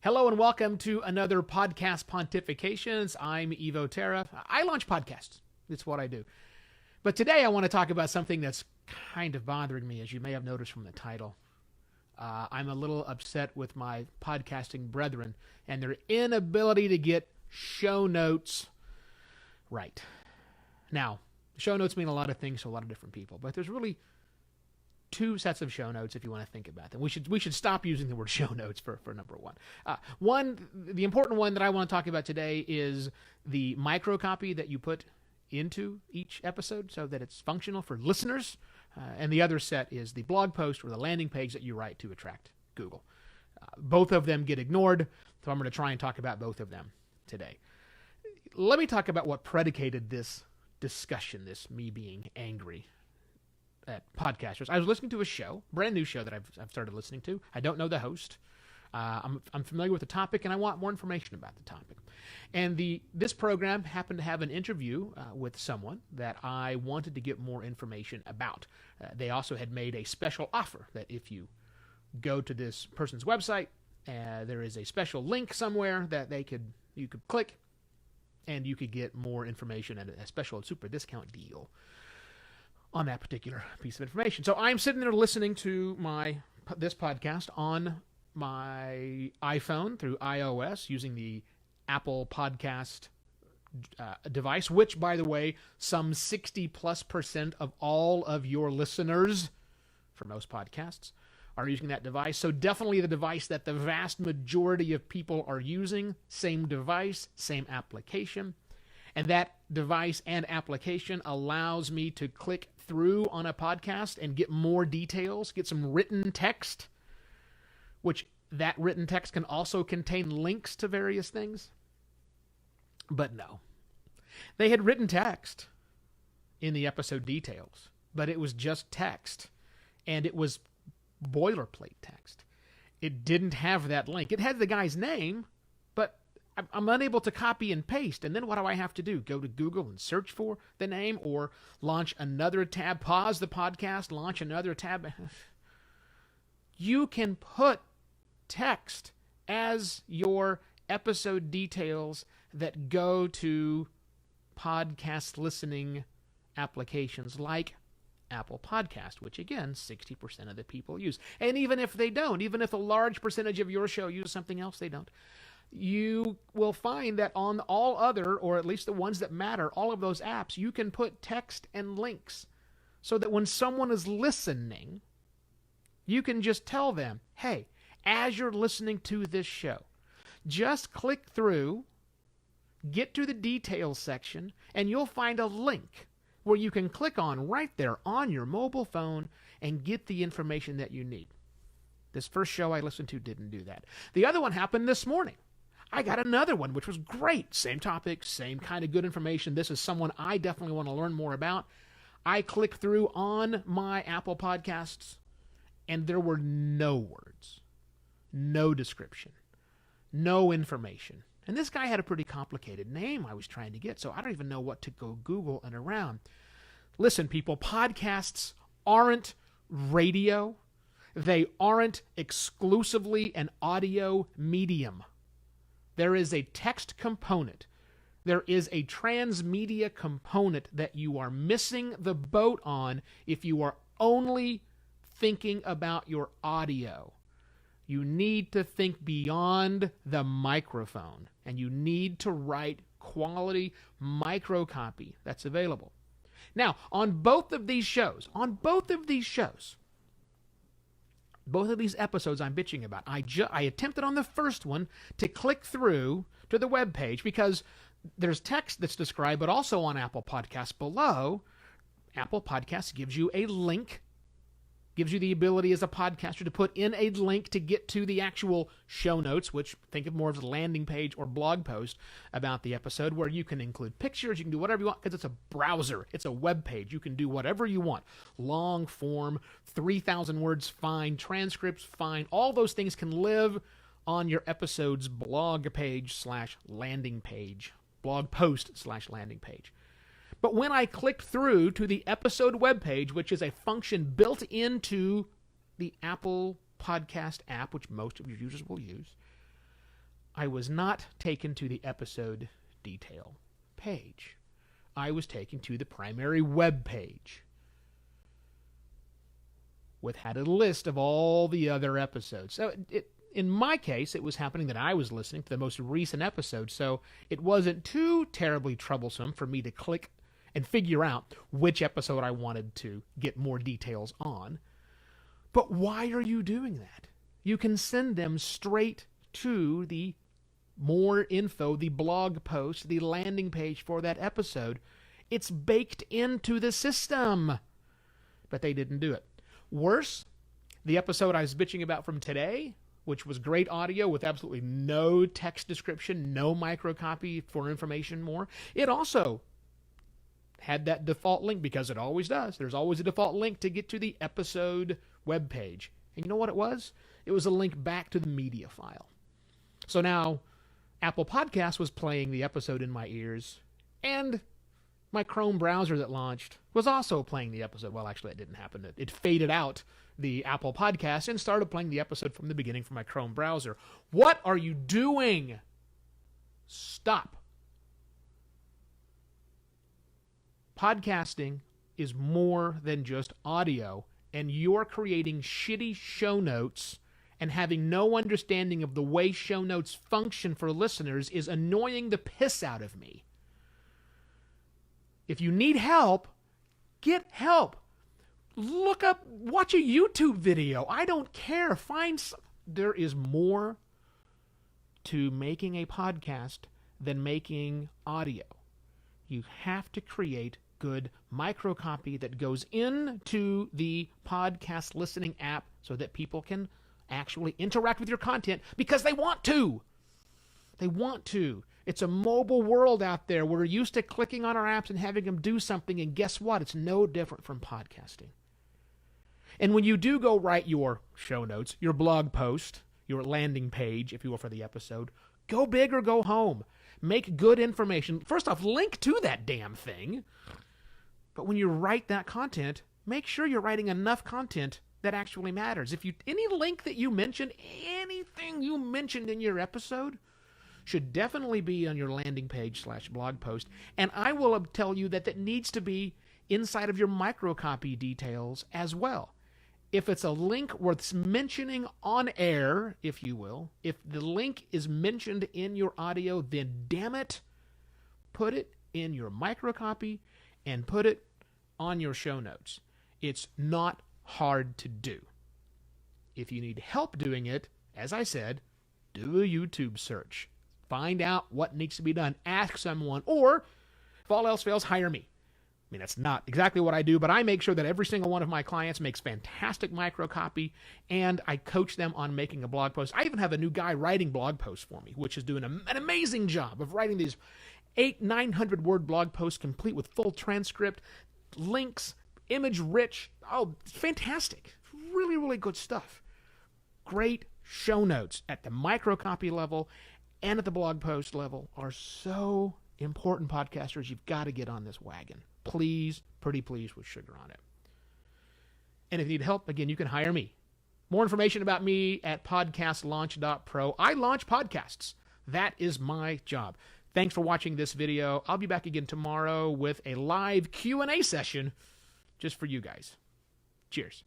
Hello and welcome to another podcast pontifications. I'm Evo Terra. I launch podcasts. It's what I do. But today I want to talk about something that's kind of bothering me, as you may have noticed from the title. I'm a little upset with my podcasting brethren and their inability to get show notes right. Now, show notes mean a lot of things to a lot of different people, but there's really two sets of show notes if you want to think about them. We should stop using the word show notes for number one. The important one that I want to talk about today is the microcopy that you put into each episode so that it's functional for listeners. And the other set is the blog post or the landing page that you write to attract Google. Both of them get ignored, so I'm going to try and talk about both of them today. Let me talk about what predicated this discussion, this me being angry at podcasters. I was listening to a show, brand new show that I've started listening to. I don't know the host. I'm familiar with the topic, and I want more information about the topic. And this program happened to have an interview with someone that I wanted to get more information about. They also had made a special offer that if you go to this person's website, there is a special link somewhere that you could click, and you could get more information at a special super discount deal on that particular piece of information. So I'm sitting there listening to this podcast on my iPhone through iOS using the Apple Podcast device, which, by the way, some 60+% of all of your listeners for most podcasts are using that device. So definitely the device that the vast majority of people are using. Same device, same application. And that device and application allows me to click through on a podcast and get more details, get some written text, which that written text can also contain links to various things. But no. They had written text in the episode details, but it was just text, and it was boilerplate text. It didn't have that link. It had the guy's name, but I'm unable to copy and paste. And then what do I have to do? Go to Google and search for the name, or launch another tab, pause the podcast, launch another tab. You can put text as your episode details that go to podcast listening applications like Apple Podcast, which again, 60% of the people use. And even if they don't, even if a large percentage of your show uses something else they don't, you will find that on all other, or at least the ones that matter, all of those apps, you can put text and links so that when someone is listening, you can just tell them, hey, as you're listening to this show, just click through, get to the details section, and you'll find a link where you can click on right there on your mobile phone and get the information that you need. This first show I listened to didn't do that. The other one happened this morning. I got another one, which was great. Same topic, same kind of good information. This is someone I definitely want to learn more about. I clicked through on my Apple Podcasts, and there were no words, no description, no information. And this guy had a pretty complicated name I was trying to get, so I don't even know what to go Google and around. Listen, people, podcasts aren't radio. They aren't exclusively an audio medium. There is a text component. There is a transmedia component that you are missing the boat on if you are only thinking about your audio. You need to think beyond the microphone, and you need to write quality microcopy that's available. Now, on both of these episodes I'm bitching about, I attempted on the first one to click through to the web page because there's text that's described, but also on Apple Podcasts below, Apple Podcasts gives you a link, gives you the ability as a podcaster to put in a link to get to the actual show notes, which think of more as a landing page or blog post about the episode, where you can include pictures, you can do whatever you want, because it's a browser, it's a web page. You can do whatever you want. Long form, 3,000 words, fine. Transcripts, fine. All those things can live on your episode's blog page / landing page, blog post / landing page. But when I clicked through to the episode webpage, which is a function built into the Apple Podcast app, which most of your users will use, I was not taken to the episode detail page. I was taken to the primary web page, which had a list of all the other episodes. So in my case, it was happening that I was listening to the most recent episode, so it wasn't too terribly troublesome for me to click and figure out which episode I wanted to get more details on. But why are you doing that? You can send them straight to the more info, the blog post, the landing page for that episode. It's baked into the system. But they didn't do it. Worse, the episode I was bitching about from today, which was great audio with absolutely no text description, no microcopy for information more, it also had that default link, because it always does. There's always a default link to get to the episode webpage. And you know what it was? It was a link back to the media file. So now Apple Podcasts was playing the episode in my ears, and my Chrome browser that launched was also playing the episode. Well, actually, that didn't happen. It faded out the Apple Podcast and started playing the episode from the beginning from my Chrome browser. What are you doing? Stop. Podcasting is more than just audio, and you're creating shitty show notes and having no understanding of the way show notes function for listeners is annoying the piss out of me. If you need help, get help. Look up, watch a YouTube video. I don't care. There is more to making a podcast than making audio. You have to create good microcopy that goes into the podcast listening app so that people can actually interact with your content because they want to. They want to. It's a mobile world out there. We're used to clicking on our apps and having them do something, and guess what? It's no different from podcasting. And when you do go write your show notes, your blog post, your landing page, if you will, for the episode, go big or go home. Make good information. First off, link to that damn thing. But when you write that content, make sure you're writing enough content that actually matters. Any link that you mention, anything you mentioned in your episode, should definitely be on your landing page / blog post. And I will tell you that needs to be inside of your microcopy details as well. If it's a link worth mentioning on air, if you will, if the link is mentioned in your audio, then damn it, put it in your microcopy and put it on your show notes. It's not hard to do. If you need help doing it, as I said, do a YouTube search. Find out what needs to be done. Ask someone, or if all else fails, hire me. I mean, that's not exactly what I do, but I make sure that every single one of my clients makes fantastic microcopy, and I coach them on making a blog post. I even have a new guy writing blog posts for me, which is doing an amazing job of writing these 900 word blog posts complete with full transcript, links, image rich. Oh, fantastic. Really, really good stuff. Great show notes at the microcopy level and at the blog post level are so important, podcasters. You've got to get on this wagon. Please, pretty please, with sugar on it. And if you need help, again, you can hire me. More information about me at podcastlaunch.pro. I launch podcasts. That is my job. Thanks for watching this video. I'll be back again tomorrow with a live Q&A session just for you guys. Cheers.